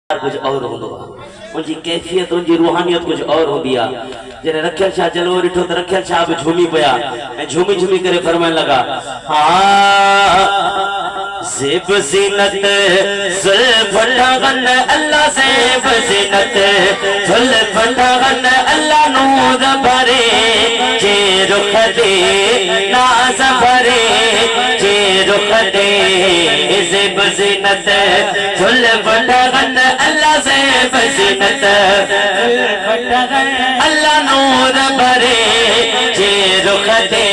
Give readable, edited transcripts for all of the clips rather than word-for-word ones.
कुछ और होंदो उनकी कैफियत उनकी रूहानियत कुछ और होंदी आ जने रखियल शाह जलवो ॾिठो त रखियल शाह भी झूमी पिया ऐं झूमी झूमी करे फरमाइण लगा ज़ेब ज़ीनत ज़ुल्फ़ ढगन अल्लाह ज़ेब ज़ीनत ज़ुल्फ़ ढगन अल्लाह नूर भरे जे रुख दे नाज़ भरे जे रुख दे ज़ेब ज़ीनत ज़ुल्फ़ ढगन अल्लाह ज़ेब ज़ीनत अल्लाह नूर भरे जे रुख दे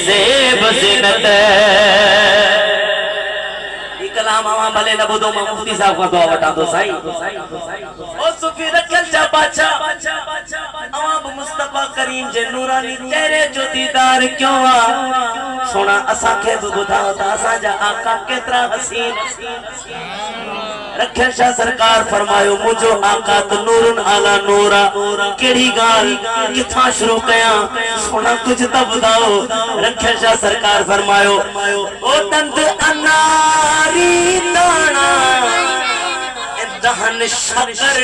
ज़ेब ज़ीनत कलाम आवा भले न बुधो मां मुफ्ती साहब का दुआ वटा दो साईं ओ सुफी रखल जा बादशाह आवा मुस्तफा करीम जे नूरानी तेरे जो दीदार क्यों आ सोना असा के बुधाओ ता असा जा आका केतरा हसीन रखल शाह सरकार फरमायो मुझो आका तो नूरुन आला नूरा केड़ी गाल किथा शुरू कया सोना कुछ तो बुधाओ रखल शाह सरकार फरमायो ओ दंत अनारी दाना दहन शकर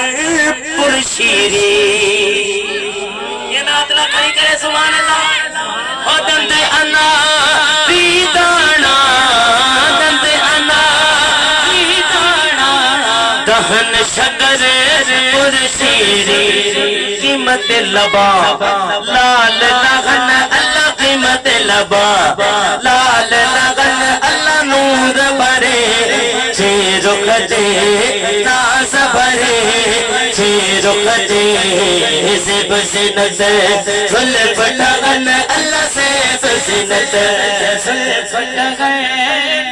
पुरशीरी ये नातला खड़ी करे सुभान अल्लाह ओ दंत अनारी दाना दंत अनारी दाना दहन शकर पुरशीरी कीमत लबा लाल लगन अल्लाह कीमत लबा लाल लगन अल्लाह नूर भरे छे रुख दे नाज़ भरे छे रुख दे ज़ेब ज़ीनत ज़ुल्फ़ ढगन अल्लाह ज़ेब ज़ीनत ज़ुल्फ़ ढगन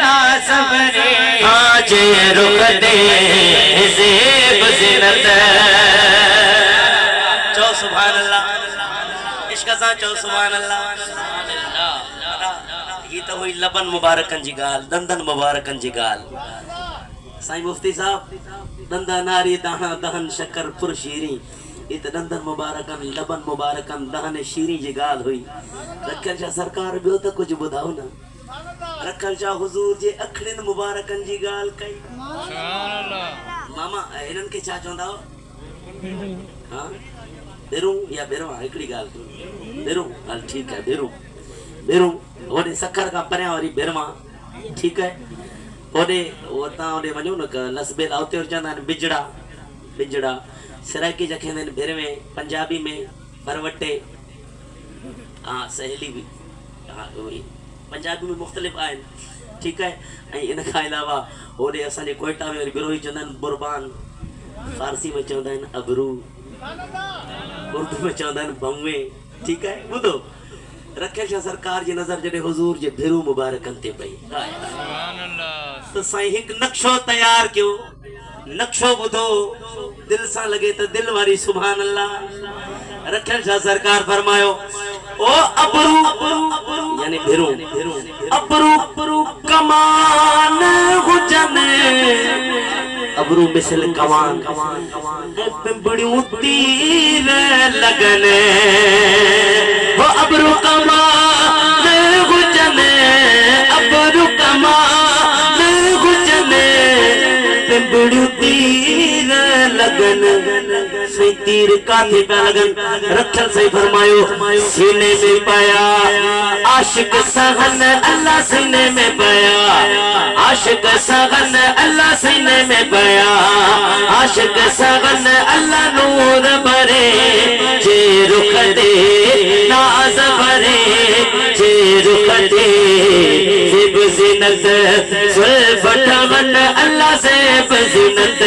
नाज़ भरे छे रुख दे ज़ेब ज़ीनत चो सुभान अल्लाह इश्क सां चो सुभान अल्लाह ये तो हुई लबन मुबारकन जी गाल दंदन मुबारकन जी गाल साईं मुफ्ती साहब दंदा नारी दाना दहन शकर पुर शीरी ये तो दंदन मुबारकन लबन मुबारकन दहन शीरी जी गाल हुई रखल शाह सरकार बियो तो कुछ बुधाओ ना रखल शाह हुजूर जे अखड़िन मुबारकन जी गाल कई मामा इनन के छा चोंदा हां बेरू या बेरवा एकड़ी गाल बेरू हाल ठीक है बेरू बेरू ओडे सखर का परया वाली बेरवा ठीक है ओडे ओता ओडे वणो न लसबेल आवते और चंदा बिजड़ा बिजड़ा सराकी जखेंदे बेरवे पंजाबी में परवटे हां सहेली भी हां पंजाबी में मुख्तलिफ आइन ठीक है ऐ इन का अलावा ओडे असाने कोयटा में बिरोही चंदन बुरबान फारसी में चंदन अबरू उर्दू में चंदन बम्वे ठीक है बुधो रखल शाह सरकार जी नजर जडे हुजूर जे भेरू मुबारकन ते पई सुभान अल्लाह तो साईं एक नक्शो तैयार क्यों नक्शो बुधो दिल सा लगे तो दिल वारी सुभान अल्लाह रखल शाह सरकार फरमायो ओ अबरू यानी भेरू अबरू कमान हुजन अबरू मिसल कमान बड़ी तीर लगन वो अबरू कमान हुजन अबरू कमान हुजन बड़ी तीर लगन सही तीर काथे पे लगन रखल सही फरमायो सीने में पाया आशिक सगन अल्लाह सीने में पाया आशिक सगन अल्लाह सीने में पाया आशिक सगन अल्लाह नूर भरे जे रुख दे नाज़ भरे जे रुख दे ज़ेब ज़ीनत ज़ुल्फ़ ढगन अल्लाह ज़ेब ज़ीनत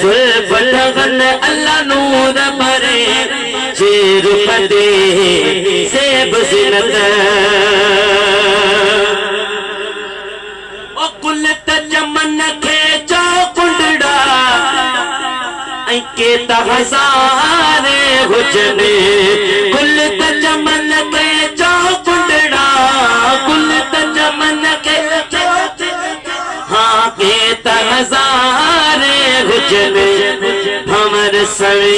ज़ुल्फ़ ढगन अल्लाह नूर भरे जे रुख दे ज़ेब ज़ीनत ओ कुल तजमन खे जो कुंडड़ा ऐ के हज़ारे हुजने कुल तजमन खे जो कुंडड़ा कुल तजमन खे हाँ के हज़ारे हुजने भमर सवे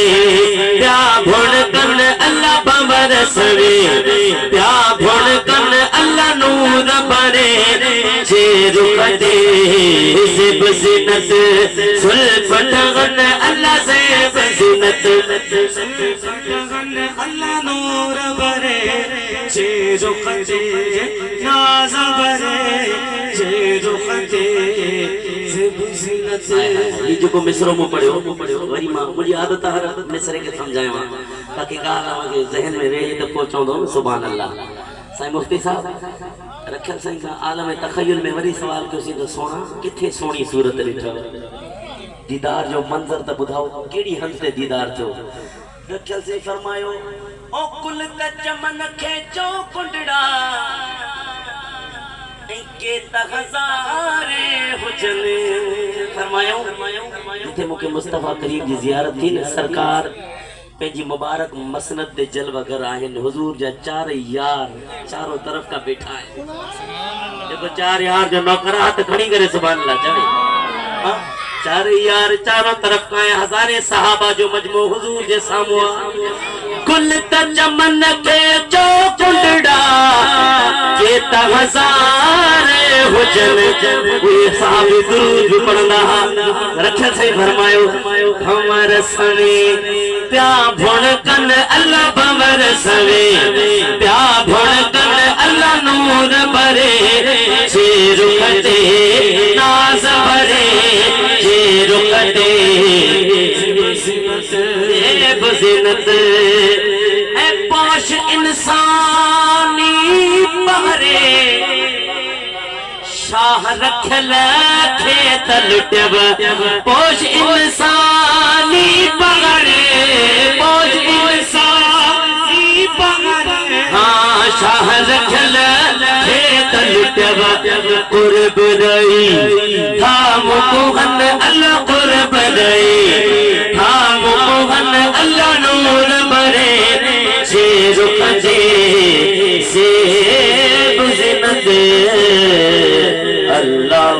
प्या भुण कन अल्लाह भमर सवे प्या भुण कन अल्लाह अल्लाह नूर भरे जे रुखते से बसिनत सुल्फत गन अल्लाह से बसिनत अल्लाह नूर भरे जे रुखते नाज भरे जे रुखते से बसिनत। ये जो को मिसरों में पढ़ो वरी मां मुझे आदत हर मिसरे के समझाया ताकि गाल के जहन में रहे तो पहुंचाऊं दो सुभान अल्लाह। साईं मुफ्ती साहब रखियल साईं का आलम तखय्युल में वरी सवाल क्यों सी तो सोना किथे सोनी सूरत ॾिठो दीदार जो मंजर त ॿुधाओ केड़ी हंध ते दीदार थियो। रखियल से फरमायो ओ कुल त चमन खे चो कुंडड़ा के त हज़ारे हुजने फरमायो जिथे मुके मुस्तफा करीम जी जियारत थी न सरकार पेजी मुबारक मसनद दे जलवागर आहिन हुजूर जा चार यार चारों तरफ का बैठा है देखो चार यार जो नौकर हाथ खड़ी करे सुभान अल्लाह चढ़े चार यार चारों तरफ का है हजारे सहाबा जो मजमू हुजूर जे सामू कुल त चमन के चो कुंडड़ा के त हजारे हुजन वे साहब दुरूद पढ़ंदा रखे सही फरमायो हमर सवे प्या भुण कन अल्लाह भंवर सवे प्या भुण कन अल्लाह नूर भरे जे रुकते नाज भरे जे रुकते बज़िनत ए पोश इंसानी पहरे शाह रखल खेत लुटब पोश इंसानी पहरे पोश इंसानी पहरे हाँ शाह रखल खेत लुटब कुर्ब रही धाम कोहन अल्लाह कुर्ब रही धाम कोहन अल्लाह नूर भरे जे रुकते से बुज़िनत अल्लाह